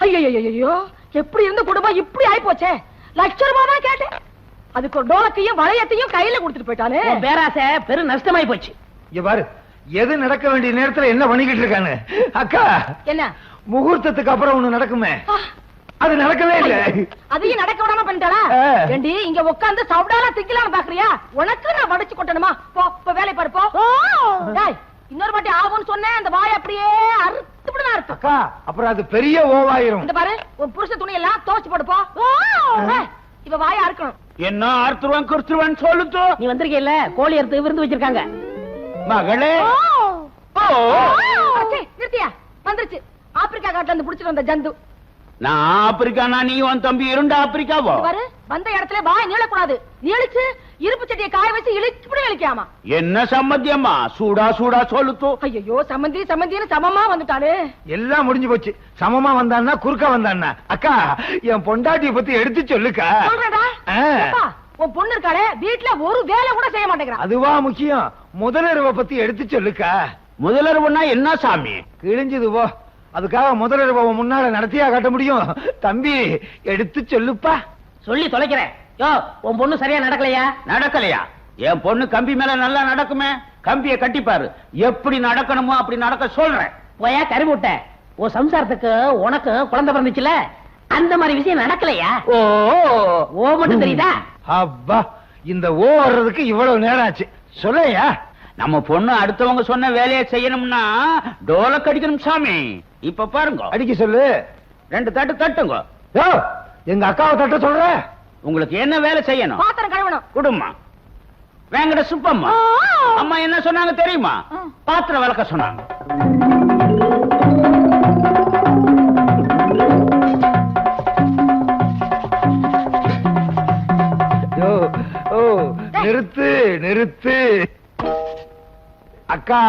ஐயோ, எப்படி இருந்த குடும்பம் இப்படி ஆயி போச்சே. லட்சம் ரூபாய் தான் கேட்டேன், அதுக்கு ஒரு டோலக்கையும் வளையத்தையும் கையில கொடுத்துட்டு போயிட்டானே. பேராசை பெரு நஷ்டமாயி போச்சு. இங்க பாரு, எது நடக்க வேண்டிய நேரத்துல என்ன பண்ணிக்கிட்டு இருக்கானு. அக்கா, என்ன முகூர்த்தத்துக்கு அப்புறம் ஒண்ணு நடக்குமே, அது நடக்கவே இல்ல. அதையும் நடக்க விடாம பண்ணிட்டாளா? ஏண்டி இங்க உட்கார்ந்து சவுடால திக்கலான்னு பாக்குறியா? உனக்கு நான் வடிச்சு கொட்டணுமா? போ வேலை பாரு போ. இன்னொரு வாட்டி ஆகும்னு சொன்னேன், அந்த வாய் அப்படியே அறுத்துப்படா இருக்கு. அக்கா, அப்புறம் அது பெரிய ஓவாயிரும். இந்த பாரு, உன் புருஷ துணி எல்லாம் துவைச்சு போடு போ. இவ வாயை அறுக்கணும். என்ன அறுத்துருவான் குறுத்துருவான்னு சொல்லுது. நீ வந்திருக்கீல்ல, கோழி அறுத்து விருந்து வச்சிருக்காங்க. மகளே, நிறுத்தியா? வந்துருச்சு ஆப்பிரிக்கா காட்டுல இருந்து புடிச்சிட்டு வந்த ஜந்து. நான் ஆப்பிரிக்கானா நீ உன் தம்பி இரண்டு ஆப்பிரிக்காவோ? பாரு, வந்த இடத்துல வாய் நீளக்கூடாது. நீளிச்சு இருப்பு சட்டியை காய வச்சு இழுச்சுப்படி இழுக்காமா. என்ன சம்மந்தியம்மா? சூடா சூடா சொல்லுத்து. ஐயோ, சம்மந்தி சம்மந்தின்னு சமமா வந்துட்டானே. எல்லாம் முடிஞ்சு போச்சு. சமமா வந்தான்னா குறுக்க வந்தான்னா. அக்கா, என் பொண்டாட்டிய பத்தி எடுத்து சொல்லுக்கா. உன் பொண்ணு இருக்காளே, வீட்டுல ஒரு வேலை கூட செய்ய மாட்டேங்கிறா. அதுவா முக்கியம். முதலிரவை பத்தி எடுத்து சொல்லுக்கா. முதலிரவுனா என்ன சாமி? கிழிஞ்சது போ. அதுக்காக முதலிரவை முன்னால நடத்தியா காட்ட முடியும்? தம்பி, எடுத்து சொல்லுப்பா. சொல்லி தொலைக்கிறேன். யோ, உன் பொண்ணு சரியா நடக்கலையா? நடக்கலையா? என் பொண்ணு கம்பி மேல நல்லா நடக்குமே. கம்பியை கட்டிப்பாரு, எப்படி நடக்கணுமோ அப்படி நடக்க சொல்றேன். போயா கருமுட்ட. உன் சம்சாரத்துக்கு உனக்கு குழந்தை பிறந்துச்சுல, அந்த மாதிரி விஷயம் நடக்கலையா? ஓ மட்டும் தெரியுதா? அப்பா, இந்த ஓ வர்றதுக்கு இவ்வளவு நேரம் ஆச்சு. சொல்லையா? நம்ம பொண்ணு அடுத்தவங்க சொன்ன வேலையை செய்யணும்னா டோலக் அடிக்கணும் சாமி. இப்ப பாருங்க, அடிக்க சொல்லு. 2 தட்டு தட்டுங்க. எங்க அக்காவை தட்ட சொல்ற. உங்களுக்கு என்ன வேலை செய்யணும்? பாத்திரம் கழுவணும். குடும்பம் வேங்கட சுப்பம்மா. அம்மா என்ன சொன்னாங்க தெரியுமா? பாத்திரம் விளக்க சொன்னாங்க. நிறுத்து நிறுத்து. அக்கா,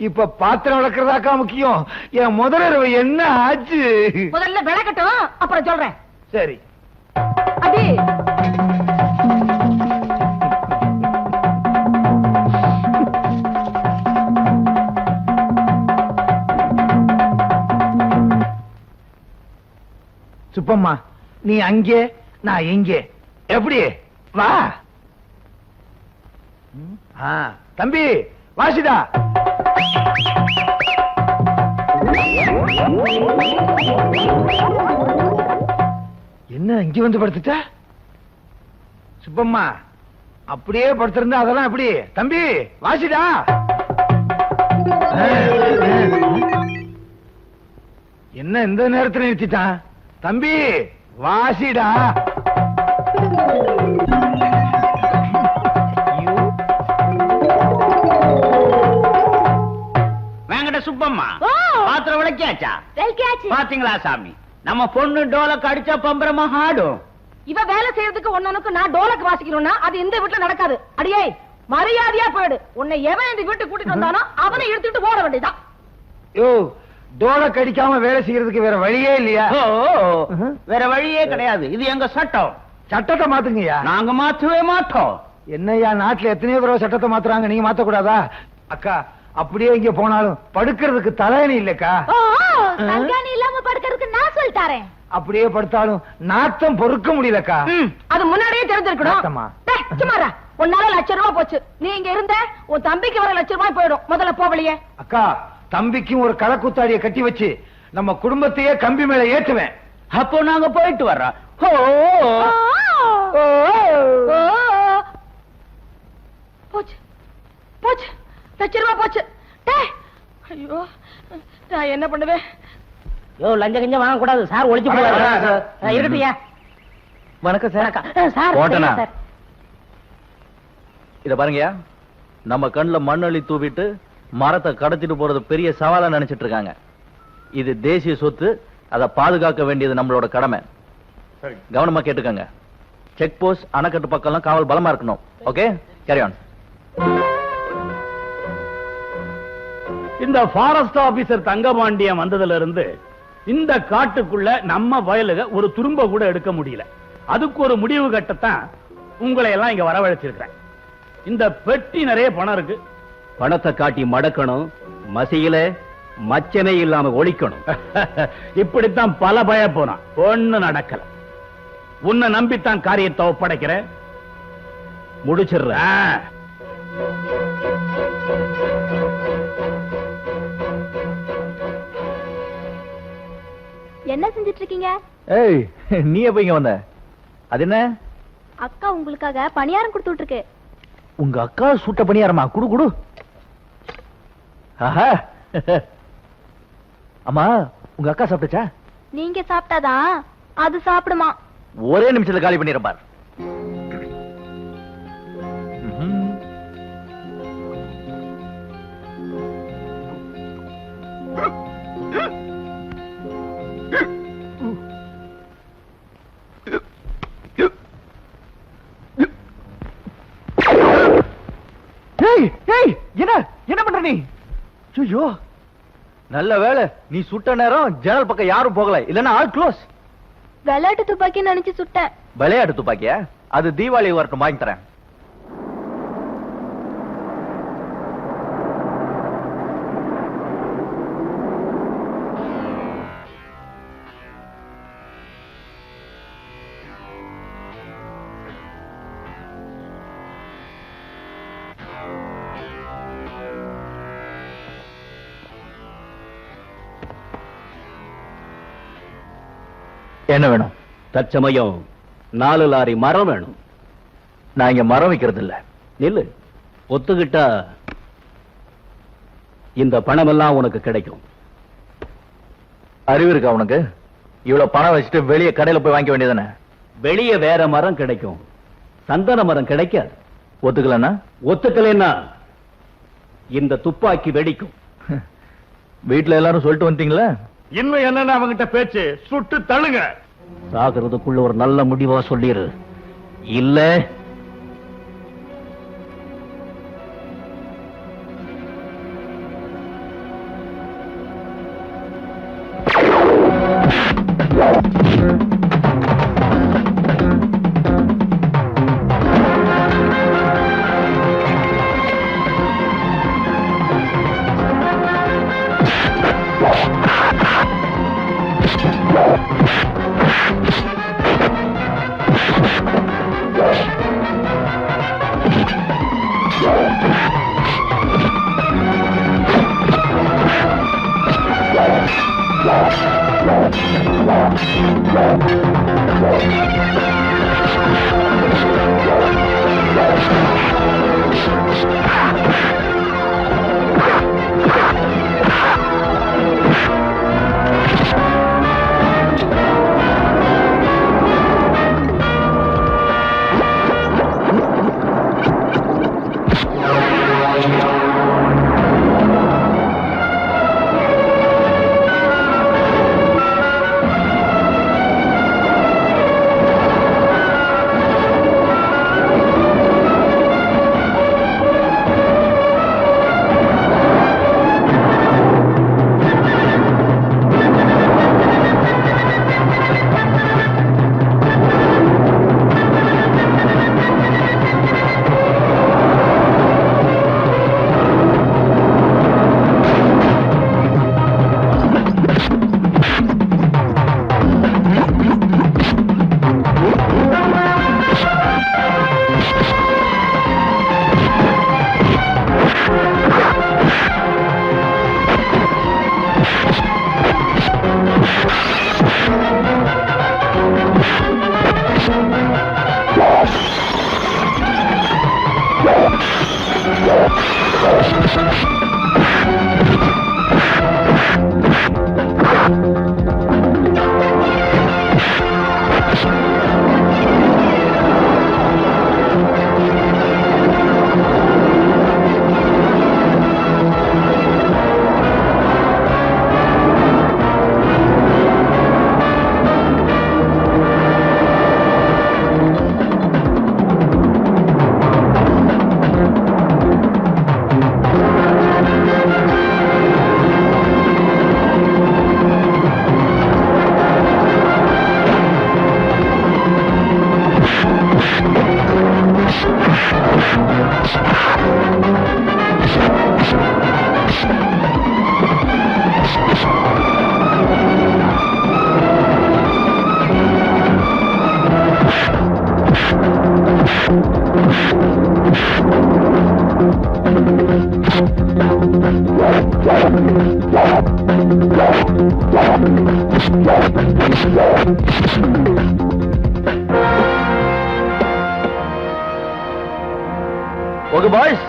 இப்ப பாத்திரம் விளக்குறதாக்கா முக்கியம். என் முதலிரவு என்ன ஆச்சு? முதல்ல விளக்கட்டும், அப்புறம் சொல்றேன். சரி. அடி சுப்பம்மா, நீ அங்கே, நான் எங்கே. எப்படி? வா. தம்பி வாசிதா. என்ன இங்க வந்து படுத்துட்ட? சுப்பம்மா, அப்படியே படுத்திருந்தா அதெல்லாம் எப்படி? தம்பி வாசிடா. என்ன இந்த நேரத்தில் நிறுத்திட்டான்? தம்பி வாசிடா. வேங்கட சுப்பம்மா, பாத்திரம் விளக்கியாச்சா? பாத்தீங்களா சாமி, நம்ம பொண்ணு டோலக்கு அடிச்சா பம்பரமா ஆடும். இவ வேலை செய்யறதுக்கு ஒன்னனுக்கு நான் டோலக்கு வாசிக்கணும்னா அது இந்த வீட்டுல நடக்காது. அடியே, மரியாதையா போயிடு. உன்னை எவன் இந்த வீட்டுக்கு கூட்டிட்டு வந்தானோ அவனை எடுத்துட்டு போட வேண்டியதான். யோ, டோலக்கு அடிக்காம வேலை செய்யறதுக்கு வேற வழியே இல்லையா? வேற வழியே கிடையாது. இது எங்க சட்டம். சட்டத்தை மாத்துங்கய்யா. நாங்க மாற்றவே மாட்டோம். என்னையா, நாட்டுல எத்தனையோ தடவை சட்டத்தை மாத்துறாங்க, நீங்க மாத்த கூடாதா? அக்கா, அப்படியே இங்க போனாலும் படுக்கிறதுக்கு தலையணி இல்லக்கா. தலையணி இல்லாம படுக்கிறதுக்கு நான் சொல்லிட்டாரேன். அப்படியே படுத்தாலும் நாத்தம் பொறுக்க முடியலக்கா. அது முன்னாடியே தெரிஞ்சிருக்கணும். சும்மாரா, உன்னால லட்சம் ரூபாய் போச்சு. நீ இங்க இருந்த உன் தம்பிக்கு வர லட்சம் ரூபாய் போயிடும். முதல்ல போவலையே. அக்கா, தம்பிக்கும் ஒரு களக்குத்தாடியை கட்டி வச்சு நம்ம குடும்பத்தையே கம்பி மேல ஏற்றுவேன். அப்போ நாங்க போயிட்டு வர்றோம். போச்சு போச்சு, லட்சம் ரூபாய் போச்சு. ஐயோ, நான் என்ன பண்ணுவேன்? யோ, லஞ்ச கஞ்சம் வாங்க கூடாது சார், ஒளிச்சு போடுவாரு. இருக்கட்டியா? வணக்கம் சார். சார், இத பாருங்கயா, நம்ம கண்ணுல மண்ணள்ளி தூவிட்டு மரத்தை கடத்திட்டு போறது பெரிய சவாலா நினைச்சிட்டு இருக்காங்க. இது தேசிய சொத்து, அதை பாதுகாக்க வேண்டியது நம்மளோட கடமை. கவனமா கேட்டுக்கங்க. செக் போஸ்ட், அணைக்கட்டு பக்கம் காவல் பலமா இருக்கணும். Okay, carry on. இந்த ஃபாரஸ்ட் ஆபீசர் தங்கபாண்டியன் வந்ததுல இருந்து இந்த காட்டுக்குள்ள நம்ம வயலுக ஒரு துரும்ப கூட எடுக்க முடியல. அதுக்கு ஒரு முடிவு கட்டத்தான் உங்களை எல்லாம் இங்க வரவழைச்சிருக்கிறேன். இந்த பெட்டி நிறைய பணம் இருக்கு. பணத்தை காட்டி மடக்கணும், மசியில மச்சனை இல்லாம ஒழிக்கணும். இப்படித்தான் பல பய போனான், ஒண்ணு நடக்கல. உன்னை நம்பித்தான் காரியத்தை ஒப்படைக்கிறேன், முடிச்சிடுறேன். என்ன செஞ்சிட்டு இருக்கீங்க? ஏய், நீ எப்ப இங்க வந்த? அது என்ன? அக்கா உங்களுக்காக பணியாரம் கொடுத்துட்டு இருக்கு. உங்க அக்கா சுட்ட பணியாரமா? குடு குடு. ஆஹா. அம்மா, உங்க அக்கா சாப்பிட்டுச்சா? நீங்க சாப்பிட்டாதான் அது சாப்பிடுமா. ஒரே நிமிஷத்துல காலி பண்ணிடுற பார். என்ன பண்ற நீ? ஐயோ, நல்ல வேளை நீ சுட்ட நேரம் ஜன்னல் பக்கம் யாரும் போகல, இல்லன்னா ஆல் க்ளோஸ். விளையாட்டு துப்பாக்கி நினைச்சு சுட்டேன். விளையாட்டு துப்பாக்கியா? அது தீபாவளி வரட்டும், வாங்கி தரேன். என்ன வேணும்? தற்சமயம் 4 லாரி மரம் வேணும். நான் இங்க மரம் வைக்கிறது இல்ல. நில்லு, ஒத்துக்கிட்டா இந்த பணம் எல்லாம் உனக்கு கிடைக்கும். அறிவு இருக்கா உனக்கு? இவ்வளவு பணம் வச்சுட்டு வெளியே கடையில போய் வாங்க வேண்டியதானே? வெளியே வேற மரம் கிடைக்கும், சந்தன மரம் கிடைக்காது. ஒத்துக்கலன்னா? ஒத்துக்கலைன்னா இந்த துப்பாக்கி வெடிக்கும். வீட்டுல எல்லாரும் சொல்லிட்டு வந்துட்டீங்களா? இன்னும் என்னன்னு அவங்கிட்ட பேச்சு, சுட்டு தள்ளுங்க. சாகிறதுக்குள்ள ஒரு நல்ல முடிவா சொல்லிரு, இல்ல ஓகே பாய்ஸ்,